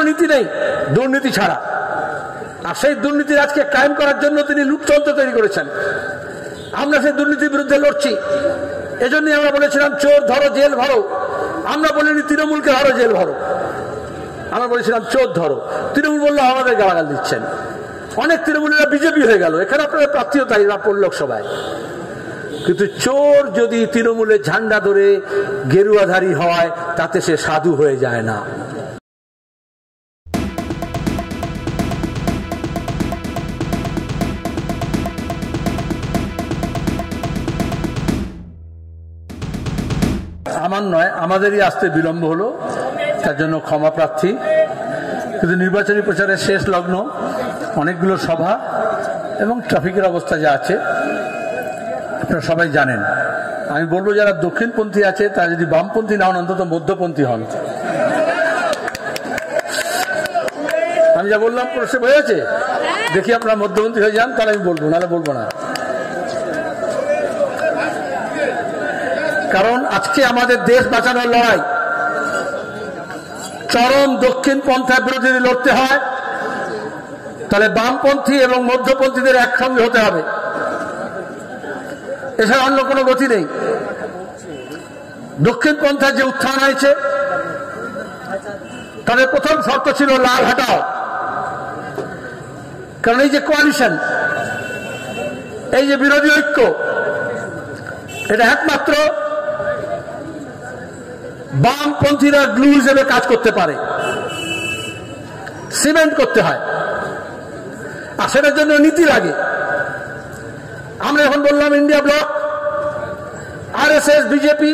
নীতি নেই দুর্নীতি ছাড়া। আর সেই দুর্নীতির আজকে কায়েম করার জন্য তিনি লুটতন্ত্র তৈরি করেছেন। আমরা সেই দুর্নীতির বিরুদ্ধে লড়ছি। এজন্যই আমরা বলেছিলাম চোর ধরো জেল ভরো। আমরা বলিনি তৃণমূলকে ধরো জেল ভরো, আমরা বলেছিলাম চোর ধরো। তৃণমূল বললো আমাদের গালাগাল দিচ্ছেন। অনেক তৃণমূলীরা বিজেপি হয়ে গেল, এখানে আপনাদের প্রার্থীও তাই লোকসভায়। কিন্তু চোর যদি তৃণমূলের ঝান্ডা ধরে গেরুয়াধারী হয় তাতে সে সাধু হয়ে যায় না। আমার নয়, আমাদেরই আসতে বিলম্ব হলো, তার জন্য ক্ষমা প্রার্থী। কিন্তু নির্বাচনী প্রচারের শেষ লগ্ন, অনেকগুলো সভা এবং ট্রাফিকের অবস্থা যা আছে আপনারা সবাই জানেন। আমি বলবো যারা দক্ষিণপন্থী আছে তারা যদি বামপন্থী না হন অন্তত মধ্যপন্থী হন। আমি যা বললাম প্রশ্ন হয়েছে, দেখি আপনারা মধ্যপন্থী হয়ে যান, তাহলে আমি বলবো, নাহলে বলবো না। কারণ আজকে আমাদের দেশ বাঁচানোর লড়াই চরম দক্ষিণ পন্থার বিরুদ্ধে লড়তে হয়, তাহলে বামপন্থী এবং মধ্যপন্থীদের একসঙ্গে হতে হবে, এছাড়া অন্য কোনো গতি নেই। দক্ষিণ পন্থার যে উত্থান হয়েছে তাদের প্রথম শর্ত ছিল লাল হটাও। কারণ এই যে কোয়ালিশন, এই যে বিরোধী ঐক্য, এটা একমাত্র বামপন্থীরা গ্লু হিসেবে কাজ করতে পারে, সিমেন্ট করতে হয়, আর সেটার জন্য নীতি লাগে। আমরা এখন বললাম ইন্ডিয়া ব্লক, আরএসএস, বিজেপি,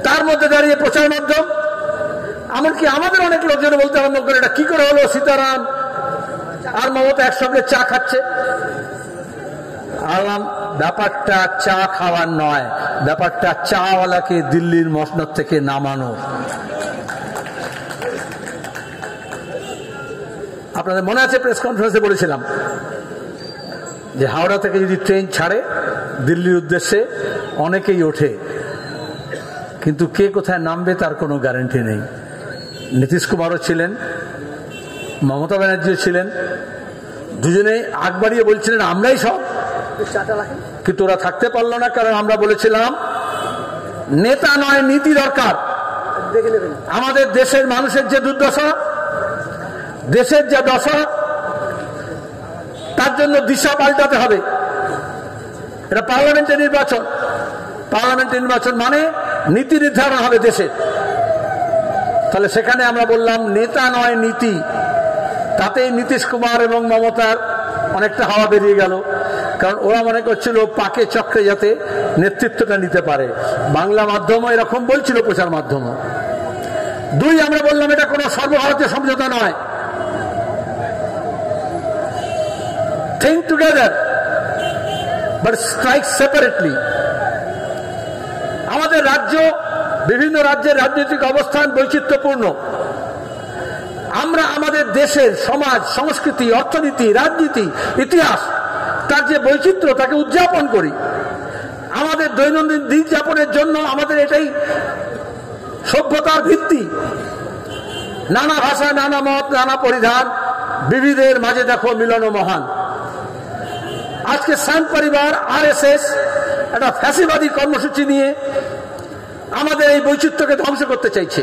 তার মধ্যে দাঁড়িয়ে প্রচার মাধ্যম, এমনকি আমাদের অনেক লোকজন বলতে আরম্ভ করে এটা কি করে হলো সীতারাম আর মমতা একসঙ্গে চা খাচ্ছে। আলাম ব্যাপারটা চা খাওয়ার নয়, ব্যাপারটা চাওয়ালাকে দিল্লির মসনদ থেকে নামানো। আপনাদের মনে আছে প্রেস কনফারেন্সে বলেছিলাম যে হাওড়া থেকে যদি ট্রেন ছাড়ে দিল্লির উদ্দেশ্যে অনেকেই ওঠে, কিন্তু কে কোথায় নামবে তার কোনো গ্যারান্টি নেই। নীতিশ কুমারও ছিলেন, মমতা ব্যানার্জিও ছিলেন, দুজনেই আগ বাড়িয়ে বলছিলেন আমরাই সব, কিন্তু ওরা থাকতে পারলো না। কারণ আমরা বলেছিলাম নেতা নয় নীতি দরকার। আমাদের দেশের মানুষের যে দুর্দশা, দেশের যে দশা, তার জন্য দিশা পাল্টাতে হবে। এটা পার্লামেন্টের নির্বাচন, পার্লামেন্টের নির্বাচন মানে নীতি নির্ধারণ হবে দেশের। তাহলে সেখানে আমরা বললাম নেতা নয় নীতি। তাতেই নীতিশ কুমার এবং মমতার অনেকটা হাওয়া বেরিয়ে গেল, কারণ ওরা মনে করছিল পাকে চক্রে যাতে নেতৃত্বটা নিতে পারে। বাংলা মাধ্যমও এরকম বলছিল, প্রচার মাধ্যমও। দুই, আমরা বললাম এটা কোনো সর্বভারতীয় সমঝোতা নয়, think together but strike separately। আমাদের রাজ্য, বিভিন্ন রাজ্যের রাজনৈতিক অবস্থান বৈচিত্র্যপূর্ণ। আমরা আমাদের দেশের সমাজ, সংস্কৃতি, অর্থনীতি, রাজনীতি, ইতিহাস, তার যে বৈচিত্র্য তাকে উদযাপন করি। আমাদের দৈনন্দিন দিন যাপনের জন্য আমাদের এটাই সভ্যতার ভিত্তি। নানা ভাষা, নানা মত, নানা পরিধান, বিবিধের মাঝে দেখো মিলন মহান। আজকে সান পরিবার, আরএসএস একটা ফ্যাসিবাদী কর্মসূচি নিয়ে আমাদের এই বৈচিত্র্যকে ধ্বংস করতে চাইছে।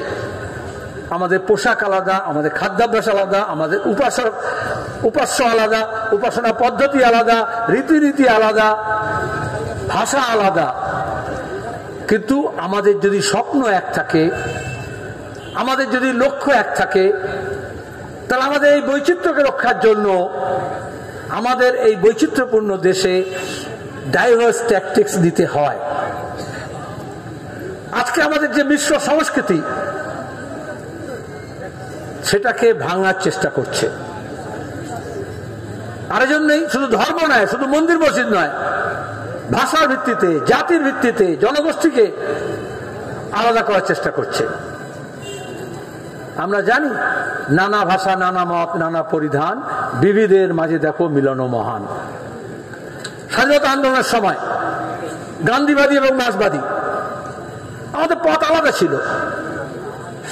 আমাদের পোশাক আলাদা, আমাদের খাদ্যাভ্যাস আলাদা, আমাদের উপাস্য আলাদা, উপাসনা পদ্ধতি আলাদা, রীতিনীতি আলাদা, ভাষা আলাদা। কিন্তু আমাদের যদি স্বপ্ন এক থাকে, আমাদের যদি লক্ষ্য এক থাকে, তাহলে আমাদের এই বৈচিত্র্যকে রক্ষার জন্য আমাদের এই বৈচিত্র্যপূর্ণ দেশে ডাইভার্স ট্যাকটিক্স দিতে হয়। আজকে আমাদের যে মিশ্র সংস্কৃতি, সেটাকে ভাঙার চেষ্টা করছে। আর এজন্যই শুধু ধর্ম নয়, শুধু মন্দির মসজিদ নয়, ভাষার ভিত্তিতে, জাতির ভিত্তিতে জনগোষ্ঠীকে আলাদা করার চেষ্টা করছে। আমরা জানি নানা ভাষা, নানা মত, নানা পরিধান, বিবিধের মাঝে দেখো মিলন মহান। স্বাধীনতা আন্দোলনের সময় গান্ধীবাদী এবং মার্ক্সবাদী আমাদের পথ আলাদা ছিল।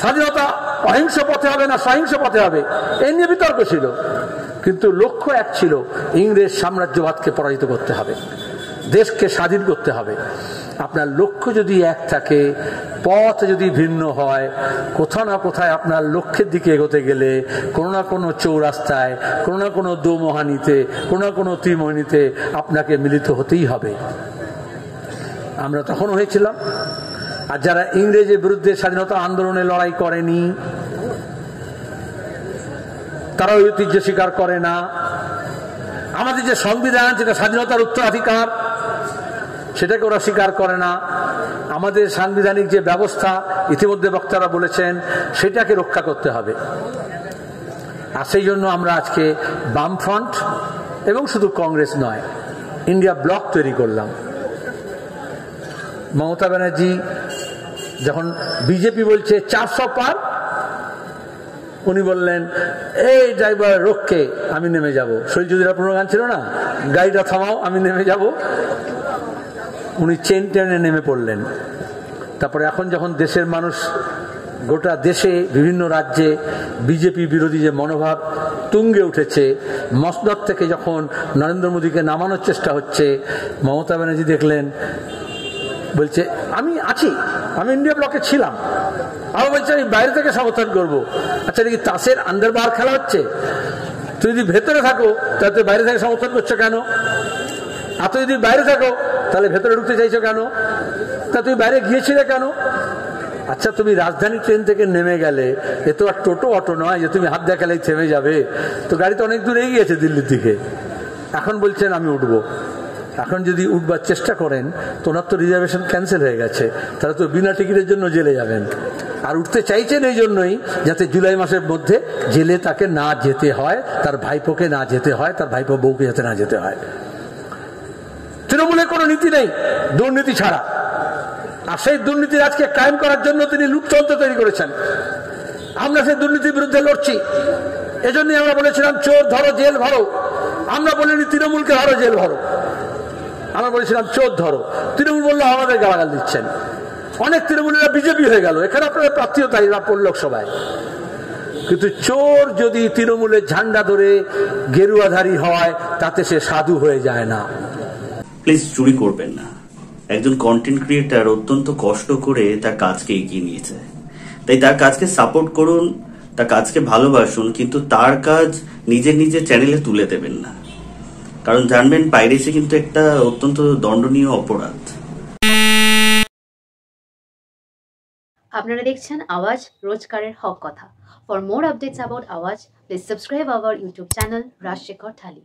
স্বাধীনতা অহিংস পথে হবে না সহিংস পথে হবে, এই নিয়ে বিতর্ক ছিল। কিন্তু লক্ষ্য এক ছিল, ইংরেজ সাম্রাজ্যবাদকে পরাজিত করতে হবে, দেশকে স্বাধীন করতে হবে। আপনার লক্ষ্য যদি এক থাকে, পথ যদি ভিন্ন হয়, কোথাও না কোথায় আপনার লক্ষ্যের দিকে এগোতে গেলে কোনো না কোনো চৌরাস্তায়, কোনো না কোনো দোমোহানিতে, কোনো না কোনো ত্রিমোহিনীতে আপনাকে মিলিত হতেই হবে। আমরা তখন হয়েছিলাম। আর যারা ইংরেজের বিরুদ্ধে স্বাধীনতা আন্দোলনে লড়াই করেনি, তারা ঐতিহ্য স্বীকার করে না। আমাদের যে সংবিধান, যেটা স্বাধীনতার উত্তরাধিকার, সেটাকে ওরা স্বীকার করে না। আমাদের সাংবিধানিক যে ব্যবস্থা, ইতিমধ্যে বক্তারা বলেছেন, সেটাকে রক্ষা করতে হবে। আর সেই জন্য আমরা আজকে বামফ্রন্ট এবং শুধু কংগ্রেস নয়, ইন্ডিয়া ব্লক তৈরি করলাম। মমতা ব্যানার্জি যখন বিজেপি বলছে 400 পার, উনি বললেন এই ড্রাইভার রোককে, আমি নেমে যাব। শহীদ যুদ্ধের পুরো গান ছিল না, গাড়িটা থামাও আমি নেমে যাব। উনি চেন টেনে নেমে পড়লেন। তারপরে এখন যখন দেশের মানুষ, গোটা দেশে বিভিন্ন রাজ্যে বিজেপি বিরোধী যে মনোভাব তুঙ্গে উঠেছে, মসনদ থেকে যখন নরেন্দ্র মোদীকে নামানোর চেষ্টা হচ্ছে, মমতা ব্যানার্জি দেখলেন, বলছে আমি আছি, আমি ইন্ডিয়া ব্লকে ছিলাম। আবার বলছে আমি বাইরে থেকে সমর্থন করবো। আচ্ছা, দেখি তাসের আন্ডারবার খেলা হচ্ছে, তুই যদি ভেতরে থাকো তাহলে তুই বাইরে থেকে সমর্থন করছো কেন? আর তুই যদি বাইরে থাকো তাহলে ভেতরে ঢুকতে চাইছো কেন? তা তুই বাইরে গিয়েছিলে কেন? আচ্ছা, তুমি রাজধানী ট্রেন থেকে নেমে গেলে, এ তো আর টোটো অটো নয় যে তুমি হাত দেখালেই থেমে যাবে। তো গাড়ি তো অনেক দূর এগিয়েছে দিল্লির দিকে। এখন বলছেন আমি উঠবো। এখন যদি উঠবার চেষ্টা করেন, তো ওনার তো রিজার্ভেশন ক্যান্সেল হয়ে গেছে, তাহলে তো বিনা টিকিটের জন্য জেলে যাবেন। আর উঠতে চাইছেন এই জন্যই, যাতে জুলাই মাসের মধ্যে জেলে তাকে না যেতে হয়, তার ভাইপোকে না যেতে হয়, তার ভাইপো বউকে যাতে না যেতে হয়। তৃণমূলের কোনো নীতি নেই দুর্নীতি ছাড়া। আর সেই দুর্নীতির আজকে কায়েম করার জন্য তিনি লুটতন্ত্র তৈরি করেছেন। আমরা সেই দুর্নীতির বিরুদ্ধে লড়ছি। এজন্যই আমরা বলেছিলাম চোর ধরো জেল ভরো। আমরা বলিনি তৃণমূলকে ধরো জেল ভরো, আমরা বলেছিলাম চোর ধরো। তৃণমূল বললো আমাদের গালাগাল দিচ্ছেন। অনেক তৃণমূলীরা বিজেপি হয়ে গেল, এখানে আপনাদের প্রার্থীও তাই পড়ল লোকসভায়। কিন্তু চোর যদি তৃণমূলের ঝান্ডা ধরে গেরুয়াধারী হয়, তাতে সে সাধু হয়ে যায় না। প্লিজ চুরি করবেন না। একজন কন্টেন্ট ক্রিয়েটার অত্যন্ত কষ্ট করে তার কাজকে এগিয়ে নিয়েছে, তাই তার কাজকে সাপোর্ট করুন, তার কাজকে ভালোবাসুন, কিন্তু তার কাজ নিজের চ্যানেলে তুলে দেবেন না। কারণ জানবেন, পাইরেসি কিন্তু একটা অত্যন্ত দণ্ডনীয় অপরাধ। আপনারা দেখছেন আওয়াজ, রোজকারের হক কথা। For more updates about Awaaz, please subscribe our YouTube channel Rajshekhar thali.